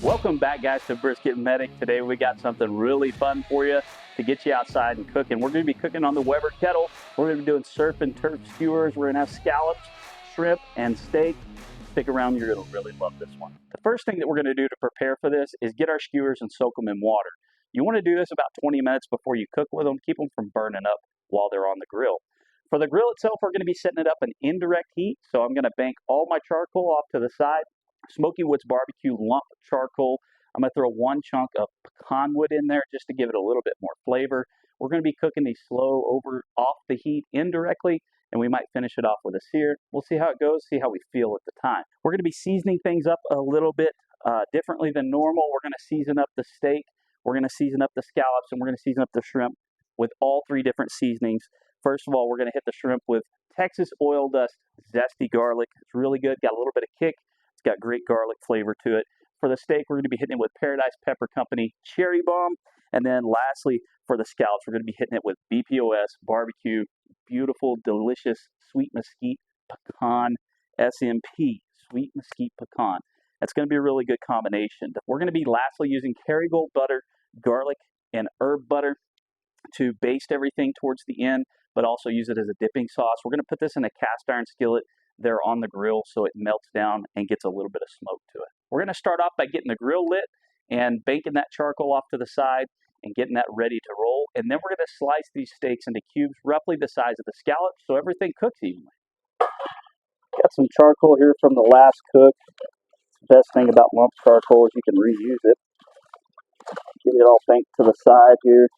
Welcome back, guys, to BrisketMedic. Today we got something really fun for you to get you outside and cooking. We're going to be cooking on the Weber Kettle. We're going to be doing surf and turf skewers. We're going to have scallops, shrimp, and steak. Stick around, you're going to really love this one. The first thing that we're going to do to prepare for this is get our skewers and soak them in water. You want to do this about 20 minutes before you cook with them. Keep them from burning up while they're on the grill. For the grill itself, we're going to be setting it up in indirect heat. So I'm going to bank all my charcoal off to the side. Smokey Woods barbecue lump charcoal. I'm going to throw one chunk of pecan wood in there just to give it a little bit more flavor. We're going to be cooking these slow off the heat indirectly, and we might finish it off with a sear. We'll see how it goes, see how we feel at the time. We're going to be seasoning things up a little bit differently than normal. We're going to season up the steak, we're going to season up the scallops, and we're going to season up the shrimp with all three different seasonings. First of all, we're going to hit the shrimp with Texas oil dust zesty garlic. It's really good, got a little bit of kick. It's got great garlic flavor to it. For the steak, we're going to be hitting it with Paradise Pepper Company Cherry Bomb. And then lastly, for the scallops, we're going to be hitting it with BPOS Barbecue Beautiful Delicious Sweet Mesquite Pecan SMP Sweet Mesquite Pecan. That's going to be a really good combination. We're going to be lastly using Kerrygold butter, garlic, and herb butter to baste everything towards the end, but also use it as a dipping sauce. We're going to put this in a cast iron skillet there on the grill so it melts down and gets a little bit of smoke to it. We're going to start off by getting the grill lit and banking that charcoal off to the side and getting that ready to roll. And then we're going to slice these steaks into cubes roughly the size of the scallops so everything cooks evenly. Got some charcoal here from the last cook. The best thing about lump charcoal is you can reuse it. Get it all banked to the side here.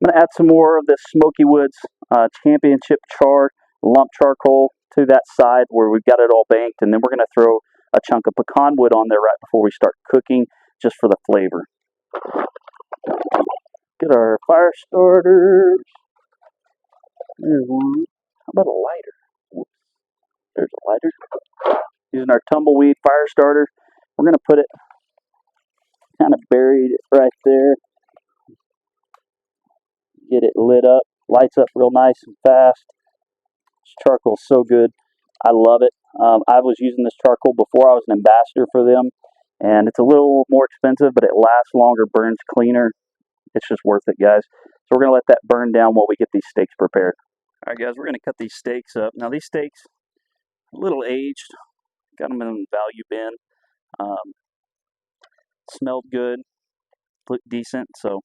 I'm going to add some more of this Smokey Woods Championship Char lump charcoal to that side where we've got it all banked, and then we're going to throw a chunk of pecan wood on there right before we start cooking just for the flavor. Get our fire starters. There's one. How about a lighter? Whoops. There's a lighter. Using our tumbleweed fire starter, we're going to put it kind of buried right there. Get it lit up, lights up real nice and fast. This charcoal is so good. I love it. I was using this charcoal before I was an ambassador for them, and it's a little more expensive, but it lasts longer, burns cleaner. It's just worth it, guys. So we're going to let that burn down while we get these steaks prepared. All right, guys, we're going to cut these steaks up. Now, these steaks, a little aged. Got them in the value bin. Smelled good. Looked decent, so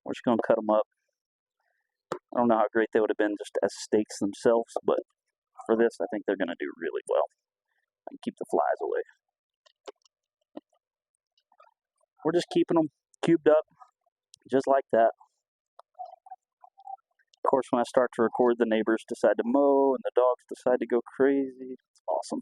we're just going to cut them up. I don't know how great they would have been just as steaks themselves, but for this, I think they're going to do really well. And keep the flies away. We're just keeping them cubed up, just like that. Of course, when I start to record, the neighbors decide to mow, and the dogs decide to go crazy. It's awesome.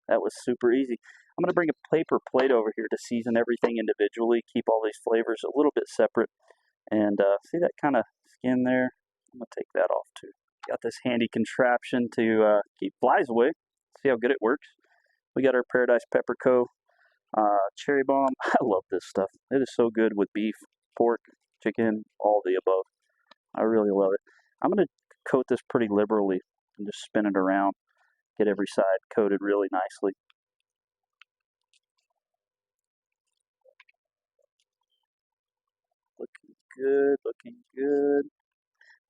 That was super easy. I'm going to bring a paper plate over here to season everything individually, keep all these flavors a little bit separate. And see that kind of skin there? I'm going to take that off too. Got this handy contraption to keep flies away. See how good it works. We got our Paradise Pepper Co. Cherry Bomb. I love this stuff. It is so good with beef, pork, chicken, all the above. I really love it. I'm going to coat this pretty liberally and just spin it around. Get every side coated really nicely. Looking good, looking good.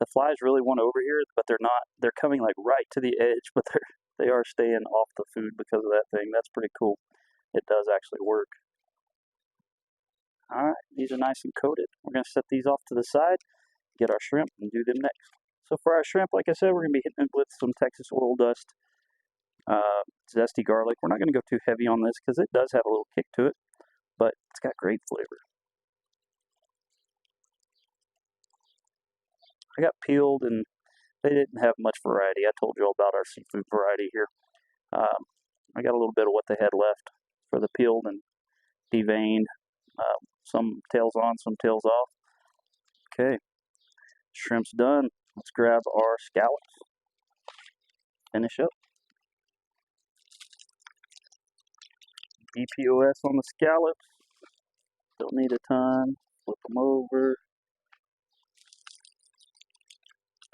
The flies really want over here, but they're not. They're coming like right to the edge, but they are staying off the food because of that thing. That's pretty cool. It does actually work. All right, these are nice and coated. We're going to set these off to the side, get our shrimp, and do them next. So for our shrimp, like I said, we're going to be hitting it with some Texas oil dust, zesty garlic. We're not going to go too heavy on this because it does have a little kick to it, but it's got great flavor. I got peeled, and they didn't have much variety. I told you all about our seafood variety here. I got a little bit of what they had left for the peeled and deveined. Some tails on, some tails off. Okay, shrimp's done. Let's grab our scallops. Finish up. BPOS on the scallops. Don't need a ton. Flip them over.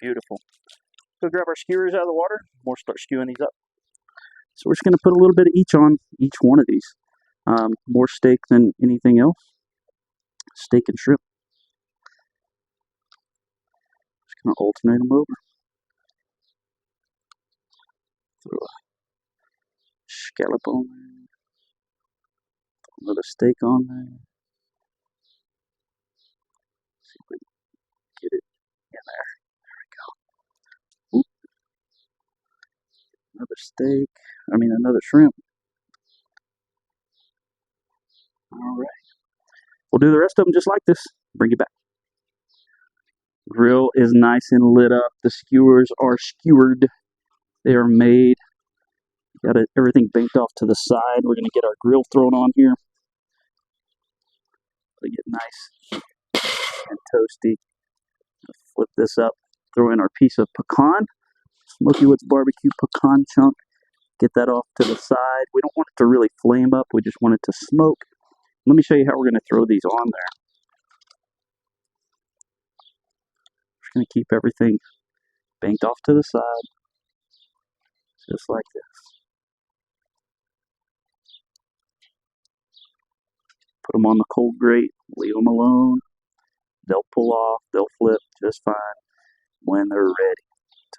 Beautiful. Go grab our skewers out of the water. We'll start skewing these up. So we're just going to put a little bit of each on each one of these. More steak than anything else. Steak and shrimp. Just going to alternate them over. Throw a scallop on there. Another steak on there. See if we can get it in there. There we go. Oop. Another steak. Another shrimp. All right. We'll do the rest of them just like this. Bring it back. Grill is nice and lit up. The skewers are skewered. They are made. Got everything banked off to the side. We're going to get our grill thrown on here. Let it get nice and toasty. Flip this up. Throw in our piece of pecan. Smokey Woods barbecue pecan chunk. Get that off to the side. We don't want it to really flame up. We just want it to smoke. Let me show you how we're going to throw these on there. Just going to keep everything banked off to the side. Just like this. Put them on the cold grate. Leave them alone. They'll pull off. They'll flip just fine when they're ready.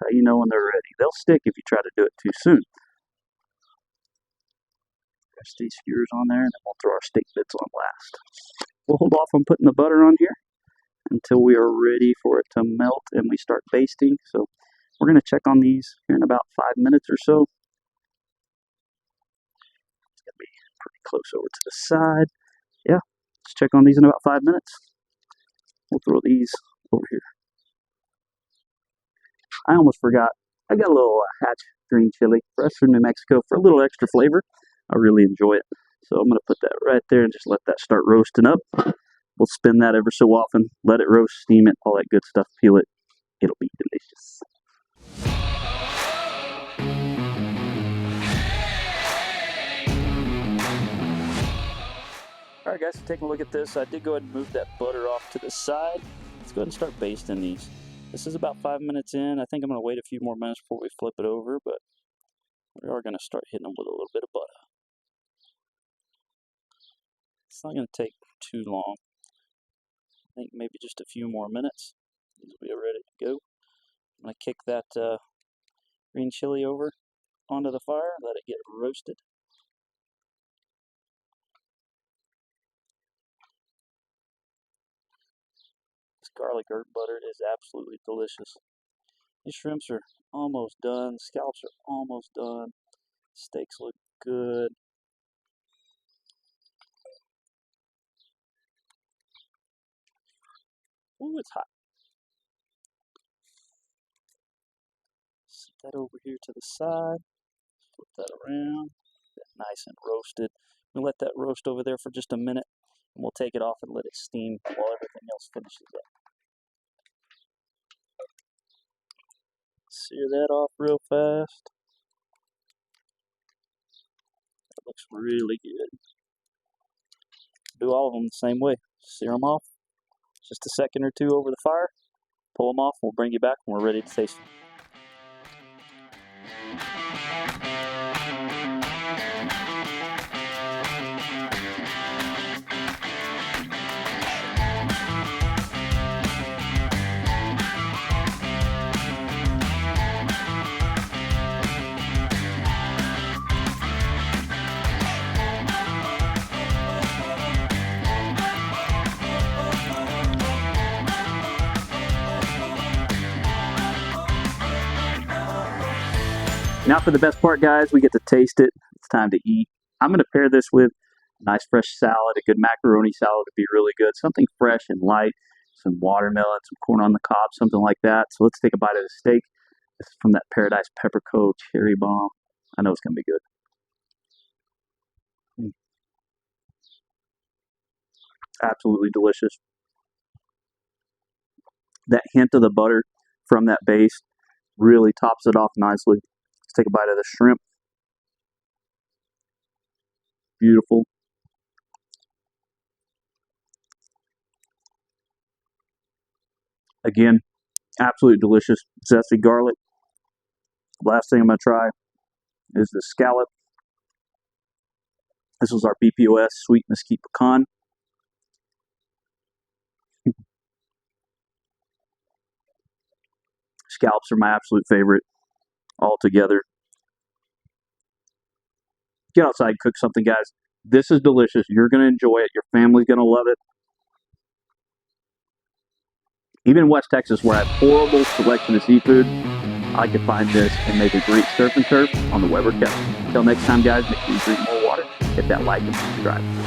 That's how you know when they're ready. They'll stick if you try to do it too soon. Press these skewers on there, and then we'll throw our steak bits on last. We'll hold off on putting the butter on here until we are ready for it to melt and we start basting. So we're going to check on these here in about 5 minutes or so. It's going to be pretty close over to the side. Yeah, let's check on these in about 5 minutes. We'll throw these over here. I almost forgot. I got a little hatch green chili, fresh from New Mexico, for a little extra flavor. I really enjoy it. So I'm going to put that right there and just let that start roasting up. We'll spin that ever so often. Let it roast, steam it, all that good stuff. Peel it. It'll be delicious. All right, guys, so taking a look at this. I did go ahead and move that butter off to the side. Let's go ahead and start basting these. This is about 5 minutes in. I think I'm going to wait a few more minutes before we flip it over, but we are going to start hitting them with a little bit of butter. It's not going to take too long. I think maybe just a few more minutes. These will be ready to go. I'm going to kick that green chili over onto the fire, let it get roasted. This garlic herb butter is absolutely delicious. These shrimps are almost done. Scallops are almost done. Steaks look good. Ooh, it's hot. Set that over here to the side. Flip that around. Get that nice and roasted. We'll let that roast over there for just a minute, and we'll take it off and let it steam while everything else finishes up. Sear that off real fast. That looks really good. Do all of them the same way. Sear them off. Just a second or two over the fire. Pull them off. We'll bring you back when we're ready to taste them. Now for the best part, guys, we get to taste it. It's time to eat. I'm going to pair this with a nice fresh salad. A good macaroni salad would be really good. Something fresh and light. Some watermelon, some corn on the cob, something like that. So let's take a bite of the steak. This is from that Paradise Pepperco Cherry Bomb. I know it's going to be good. Absolutely delicious. That hint of the butter from that base really tops it off nicely. Let's take a bite of the shrimp. Beautiful. Again, Absolutely delicious, zesty garlic. Last thing I'm going to try is the scallop. This was our BPOS sweet mesquite pecan. Scallops are my absolute favorite altogether. Get outside, cook something, guys. This is delicious. You're going to enjoy it. Your family's going to love it. Even in West Texas, where I have horrible selection of seafood, I could find this and make a great surf and turf on the Weber Kettle. Until next time, guys, make sure you drink more water, hit that like and subscribe.